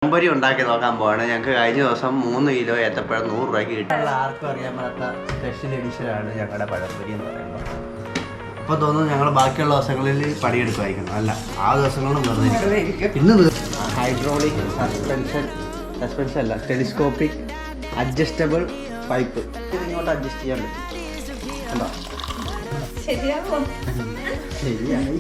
പഴംപൊരി ഉണ്ടാക്കി നോക്കാൻ പോവാണ്. ഞങ്ങൾക്ക് കഴിഞ്ഞ ദിവസം 3 കിലോ ഏത്തപ്പഴം 100 രൂപയ്ക്ക് കിട്ടി. ആർക്കും അറിയാൻ പറ്റാത്ത സ്പെഷ്യൽ എഡിഷനാണ് ഞങ്ങളുടെ പഴംപൊരി എന്ന് പറയുമ്പോൾ. അപ്പോൾ തോന്നുന്നു ഞങ്ങൾ ബാക്കിയുള്ള ദിവസങ്ങളിൽ പണിയെടുക്കുമായിരിക്കണം. അല്ല, ആ ദിവസങ്ങളിലും വെറുതെ ഇന്ന് ഹൈഡ്രോളിക് സസ്പെൻഷൻ അല്ല, ടെലിസ്കോപ്പിക് അഡ്ജസ്റ്റബിൾ പൈപ്പ്. ഇത് ഇങ്ങോട്ട് അഡ്ജസ്റ്റ് ചെയ്യാൻ പറ്റും. കണ്ടോ? ശരിയായി.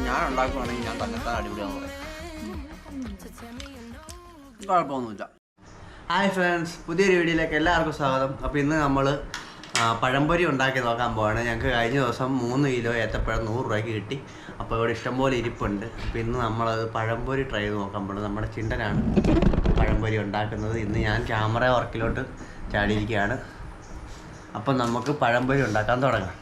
ഞാൻ ഉണ്ടാക്കുവാണെങ്കിൽ ഞാൻ തന്നെത്താൻ അടിപൊളിയാന്ന് പറയും. കുഴപ്പമൊന്നുമില്ല. ഹായ് ഫ്രണ്ട്സ്, പുതിയൊരു വീഡിയോയിലേക്ക് എല്ലാവർക്കും സ്വാഗതം. അപ്പോൾ ഇന്ന് നമ്മൾ പഴംപൊരി ഉണ്ടാക്കി നോക്കാൻ പോവാണ്. ഞങ്ങൾക്ക് കഴിഞ്ഞ ദിവസം 3 കിലോ ഏത്തപ്പഴം 100 രൂപയ്ക്ക് കിട്ടി. അപ്പോൾ ഇവിടെ ഇഷ്ടംപോലെ ഇരിപ്പുണ്ട്. അപ്പോൾ ഇന്ന് നമ്മളത് പഴംപൊരി ട്രൈ ചെയ്ത് നോക്കാൻ പോകുന്നത്. നമ്മുടെ ചിണ്ടനാണ് പഴംപൊരി ഉണ്ടാക്കുന്നത്. ഇന്ന് ഞാൻ ക്യാമറ വർക്കിലോട്ട് ചാടിയിരിക്കുകയാണ്. അപ്പം നമുക്ക് പഴംപൊരി ഉണ്ടാക്കാൻ തുടങ്ങാം.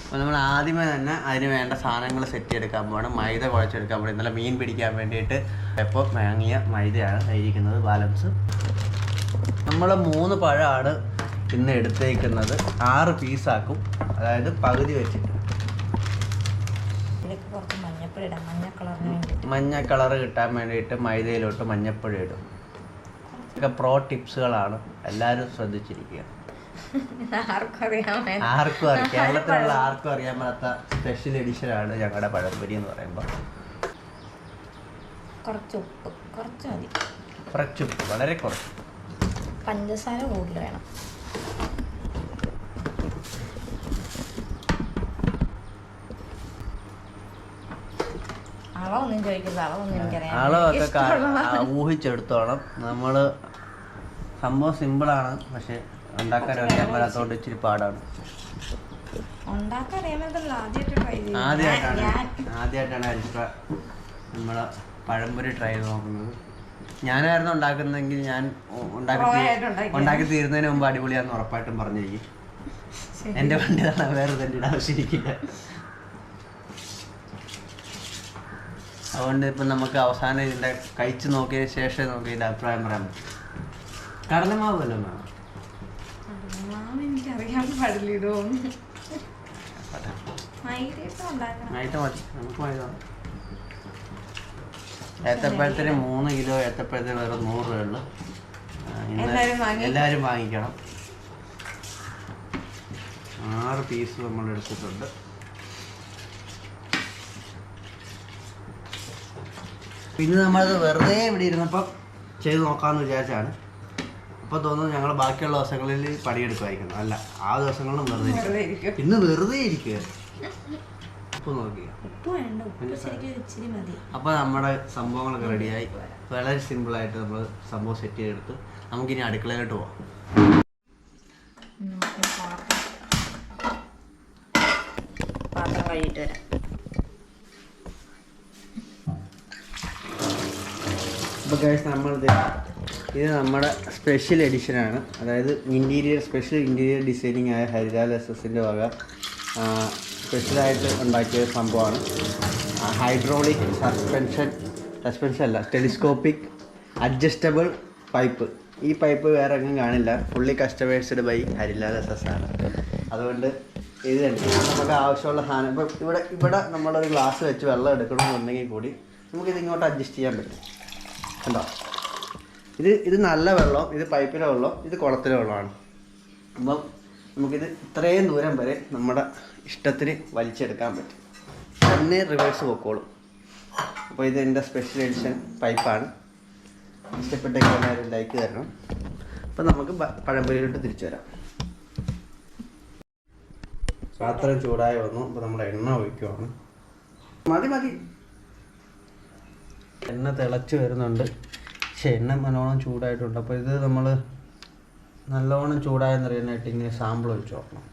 അപ്പോൾ നമ്മൾ ആദ്യമേ തന്നെ അതിന് വേണ്ട സാധനങ്ങൾ സെറ്റ് ചെയ്തെടുക്കാൻ പോകണം. മൈദ കുഴച്ചെടുക്കാൻ പോകണം. ഇന്നലെ മീൻ പിടിക്കാൻ വേണ്ടിയിട്ട് എപ്പോൾ വാങ്ങിയ മൈദയാണ് കഴിക്കുന്നത്. ബാലൻസ് നമ്മൾ 3 പഴമാണ് ഇന്ന് എടുത്തേക്കുന്നത്. 6 പീസാക്കും, അതായത് പകുതി വെച്ചിട്ട്. മഞ്ഞ കളർ കിട്ടാൻ വേണ്ടിയിട്ട് മൈദയിലോട്ട് മഞ്ഞപ്പൊടി ഇടും. ഇതൊക്കെ പ്രോ ടിപ്സുകളാണ്, എല്ലാവരും ശ്രദ്ധിച്ചിരിക്കുക. കേരളത്തിലുള്ള ആർക്കും അറിയാൻ പറ്റാത്ത സ്പെഷ്യൽ എഡിഷനാണ് ഞങ്ങളുടെ പഴംപൊരി എന്ന് പറയുമ്പോൾ. കുറച്ചുപ്പ്, വളരെ കുറച്ച്. പഞ്ചസാര കൂടുതൽ വേണം. അളവൊക്കെ ഊഹിച്ചെടുത്തോളം. നമ്മള് സംഭവം സിമ്പിളാണ്, പക്ഷെ ഉണ്ടാക്കാൻ അറിയാൻ പറ്റാത്തോണ്ട് ഇച്ചിരി പാടാണ്. ആദ്യമായിട്ടാണ് നമ്മളെ പഴംപൊരി ട്രൈ ചെയ്ത് നോക്കുന്നത്. ഞാനായിരുന്നു ഉണ്ടാക്കുന്നതെങ്കിൽ ഞാൻ ഉണ്ടാക്കി തീരുന്നതിന് മുമ്പ് അടിപൊളിയാന്ന് ഉറപ്പായിട്ടും പറഞ്ഞിരിക്കും. എൻ്റെ വണ്ടി തന്നെ വേറെ തന്നെ ആവശ്യമിരിക്കില്ല. അതുകൊണ്ട് ഇപ്പം നമുക്ക് അവസാനം ഇതിൻ്റെ കഴിച്ച് നോക്കിയതിന് ശേഷം നമുക്ക് ഇതിൻ്റെ അഭിപ്രായം പറയാൻ പറ്റും. കടലമാവ് വല്ലതും വേണം. മൈദ മതി, നമുക്ക് മൈദ. ഏത്തപ്പഴത്തിന് 3 കിലോ ഏത്തപ്പഴത്തിന് വെറും 100 രൂപയുള്ളൂ. എല്ലാവരും വാങ്ങിക്കണം. 6 പീസ് നമ്മൾ എടുത്തിട്ടുണ്ട്. പിന്നെ നമ്മളത് വെറുതെ ഇവിടെ ഇരുന്നപ്പം ചെയ്ത് നോക്കാമെന്ന് വിചാരിച്ചാണ്. അപ്പോൾ തോന്നുന്നു ഞങ്ങൾ ബാക്കിയുള്ള ദിവസങ്ങളിൽ പണിയെടുക്കുമായിരിക്കണം. അല്ല, ആ ദിവസങ്ങളിലും വെറുതെ ഇരിക്കും. ഇന്ന് വെറുതെ ഇരിക്കുക. ഉപ്പ് നോക്കിയ. അപ്പോൾ നമ്മുടെ സംഭവങ്ങളൊക്കെ റെഡിയായി. വളരെ സിമ്പിളായിട്ട് നമ്മൾ സംഭവം സെറ്റ് ചെയ്തെടുത്ത് നമുക്കിനി അടുക്കളയിലോട്ട് പോവാം. പാത്രം കഴുകിയിട്ട് വരാം. അപ്പോൾ ഗൈസ്, ഇത് നമ്മുടെ സ്പെഷ്യൽ എഡിഷനാണ്. അതായത് സ്പെഷ്യൽ ഇൻറ്റീരിയർ ഡിസൈനിങ് ആയ ഹരിലാൽ SS-ൻ്റെ വക സ്പെഷ്യലായിട്ട് ഉണ്ടാക്കിയ സംഭവമാണ്. ഹൈഡ്രോളിക് സസ്പെൻഷൻ അല്ല, ടെലിസ്കോപ്പിക് അഡ്ജസ്റ്റബിൾ പൈപ്പ്. ഈ പൈപ്പ് വേറെ എങ്ങും കാണില്ല. Fully customised by Harilal SS ആണ്. അതുകൊണ്ട് ഇത് തന്നെ നമുക്ക് ആവശ്യമുള്ള സാധനം. ഇപ്പം ഇവിടെ നമ്മളൊരു ഗ്ലാസ് വെച്ച് വെള്ളം എടുക്കണമെന്നുണ്ടെങ്കിൽ കൂടി നമുക്കിത് ഇങ്ങോട്ട് അഡ്ജസ്റ്റ് ചെയ്യാൻ പറ്റും. കണ്ടോ? ഇത് നല്ല വെള്ളം, ഇത് പൈപ്പിലെ വെള്ളം, ഇത് കുളത്തിലെ വെള്ളമാണ്. അപ്പം നമുക്കിത് ഇത്രയും ദൂരം വരെ നമ്മുടെ ഇഷ്ടത്തിന് വലിച്ചെടുക്കാൻ പറ്റും. തന്നെ റിവേഴ്സ് പൊക്കോളും. അപ്പോൾ ഇത് എൻ്റെ സ്പെഷ്യൽ എഡിഷൻ പൈപ്പാണ്. ഇഷ്ടപ്പെട്ടെങ്കിൽ എല്ലാവരും ലൈക്ക് തരണം. അപ്പം നമുക്ക് പഴംപൊരിയിലോട്ട് തിരിച്ചു വരാം. പാത്രം ചൂടായി വന്നു. അപ്പോൾ നമ്മൾ എണ്ണ ഒഴിക്കുവാണ്. മതി. എണ്ണ തിളച്ച് വരുന്നുണ്ട്. പക്ഷേ എണ്ണ നല്ലോണം ചൂടായിട്ടുണ്ട്. അപ്പോൾ ഇത് നമ്മൾ നല്ലോണം ചൂടായെന്നറിയാനായിട്ട് ഇങ്ങനെ സാമ്പിൾ ഒഴിച്ച് നോക്കണം.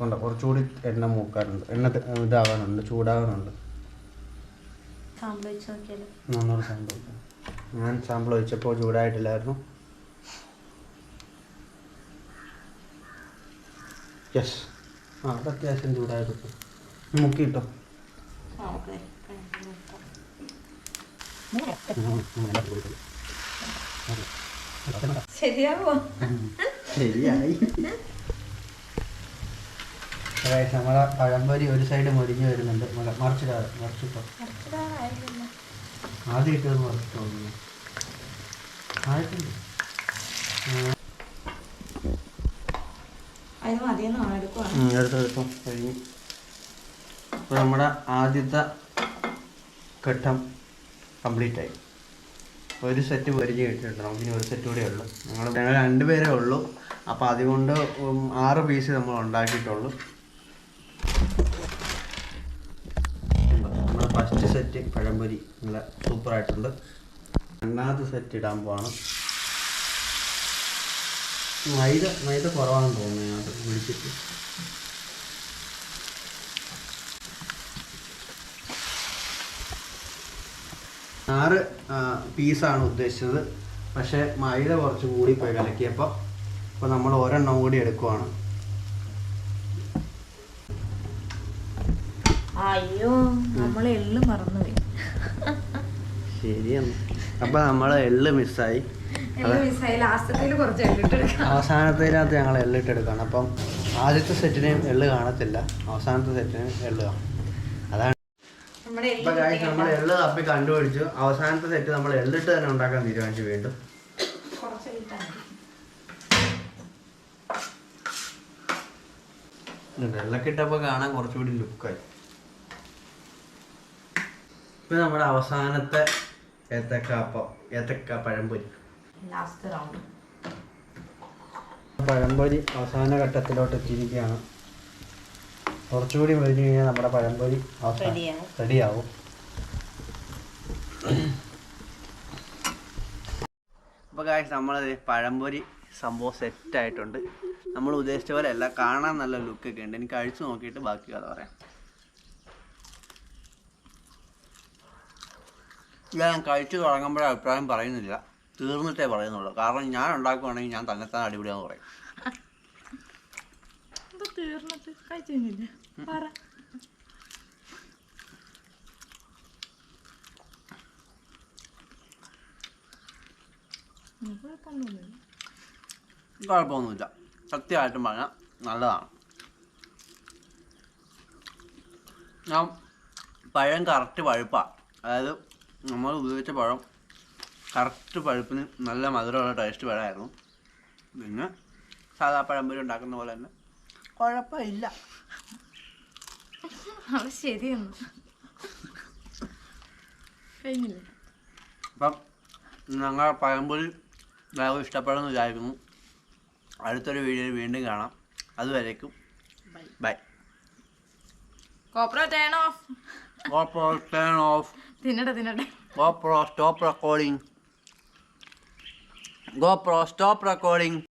കൊണ്ട് കുറച്ചുകൂടി എണ്ണ മൂക്കാനുണ്ട്, എണ്ണ ഇതാവാനുണ്ട്, ചൂടാവാനുണ്ട്. നന്നോട് സാമ്പിൾ ഞാൻ സാമ്പിൾ ഒഴിച്ചപ്പോൾ ചൂടായിട്ടില്ലായിരുന്നു. യെസ്, അത് അത്യാവശ്യം ചൂടായിട്ട് മുക്കിട്ടോ. ശരിയായി. നമ്മളെ പഴംപൊരി ഒരു സൈഡ് മൊരിഞ്ഞ് വരുന്നുണ്ട്. മറിച്ചിട്ടോ ആദ്യം ഇട്ടത് മറിച്ചിട്ടോ ആയിട്ടുണ്ട്. എടുത്തെടുപ്പം കഴിഞ്ഞ് ഇപ്പോൾ നമ്മുടെ ആദ്യത്തെ ഘട്ടം കംപ്ലീറ്റ് ആയി. ഒരു സെറ്റ് പൊരിഞ്ഞ് കിട്ടിയിട്ടുണ്ട്. നമുക്കിനി ഒരു സെറ്റ് കൂടെ ഉള്ളു. ഞങ്ങൾ 2 പേരേ ഉള്ളൂ. അപ്പോൾ അതുകൊണ്ട് 6 പീസ് നമ്മൾ ഉണ്ടാക്കിയിട്ടുള്ളൂ. നമ്മുടെ ഫസ്റ്റ് സെറ്റ് പഴംപൊരി നല്ല സൂപ്പറായിട്ടുണ്ട്. രണ്ടാമത്തെ സെറ്റ് ഇടാൻ പോവാണ്. മൈദ കുറവാണെന്ന് തോന്നുന്നു അത് വിളിച്ചിട്ട്. ആറ് പീസാണ് ഉദ്ദേശിച്ചത്. പക്ഷേ മൈദ കുറച്ച് കൂടിപ്പോയി കലക്കിയപ്പോൾ. അപ്പോൾ നമ്മൾ ഒരെണ്ണം കൂടി എടുക്കുവാണ്. അയ്യോ നമ്മൾ എള്ള് മറന്നുപോയി. ശരിയാണ്. അപ്പോൾ നമ്മൾ എള്ള് മിസ്സായി. അവസാനത്തേനകത്ത് ഞങ്ങൾ എള്ളിട്ടെടുക്കുകയാണ്. അപ്പം ആദ്യത്തെ സെറ്റിനെയും എള്ള് കാണത്തില്ല, അവസാനത്തെ സെറ്റിനും എള്ള് കാണും. അതാണ് ഇപ്പം നമ്മൾ എള്ള് തപ്പി കണ്ടുപിടിച്ചു. അവസാനത്തെ സെറ്റ് നമ്മൾ എള്ളിട്ട് തന്നെ ഉണ്ടാക്കാൻ തീരുമാനിച്ചു. വീണ്ടും വെള്ളമൊക്കെ ഇട്ടപ്പോൾ കാണാൻ കുറച്ചുകൂടി ലുക്കായി. ഇപ്പം നമ്മുടെ അവസാനത്തെ ഏത്തക്ക പഴംപൊരി. പഴംപൊരി അവസാന ഘട്ടത്തിലോട്ട് എത്തിയിരിക്കുകയാണ്. കുറച്ചുകൂടി മെലിഞ്ഞ് കഴിഞ്ഞാൽ നമ്മുടെ പഴംപൊരി റെഡിയാവും. അപ്പോൾ ഗായ്സ് നമ്മളത് പഴംപൊരി സംഭവം സെറ്റായിട്ടുണ്ട്. നമ്മൾ ഉദ്ദേശിച്ച പോലെ അല്ല, കാണാൻ നല്ല ലുക്കൊക്കെ ഉണ്ട്. എനിക്ക് കഴിച്ചു നോക്കിയിട്ട് ബാക്കി കഥ പറയാം. ഞാൻ കഴിച്ചു തുടങ്ങുമ്പോഴേ അഭിപ്രായം പറയുന്നില്ല, തീർന്നിട്ടേ പറയുന്നുള്ളൂ. കാരണം ഞാൻ ഉണ്ടാക്കുവാണെങ്കിൽ ഞാൻ തന്നെത്താൻ അടിപൊളിയാന്ന് പറയും. കുഴപ്പമൊന്നുമില്ല, സത്യമായിട്ടും പറഞ്ഞാൽ നല്ലതാണ്. ഞാൻ പഴം കറക്റ്റ് പഴുപ്പാണ്. അതായത് നമ്മൾ ഉപയോഗിച്ച പഴം കറക്റ്റ് പഴുപ്പിന് നല്ല മധുരമുള്ള ടേസ്റ്റ് പഴമായിരുന്നു. പിന്നെ സാധാ പഴംപൊരി ഉണ്ടാക്കുന്ന പോലെ തന്നെ കുഴപ്പമില്ല. ശരിയാണ്. അപ്പം ഞങ്ങൾ പഴംപൊരി എല്ലാവരും ഇഷ്ടപ്പെടുമെന്ന് വിചാരിക്കുന്നു. അടുത്തൊരു വീഡിയോയിൽ വീണ്ടും കാണാം. അതുവരേക്കും bye. GoPro turn off. GoPro turn off. തിന്നട്ടെ. GoPro stop recording. GoPro stop recording.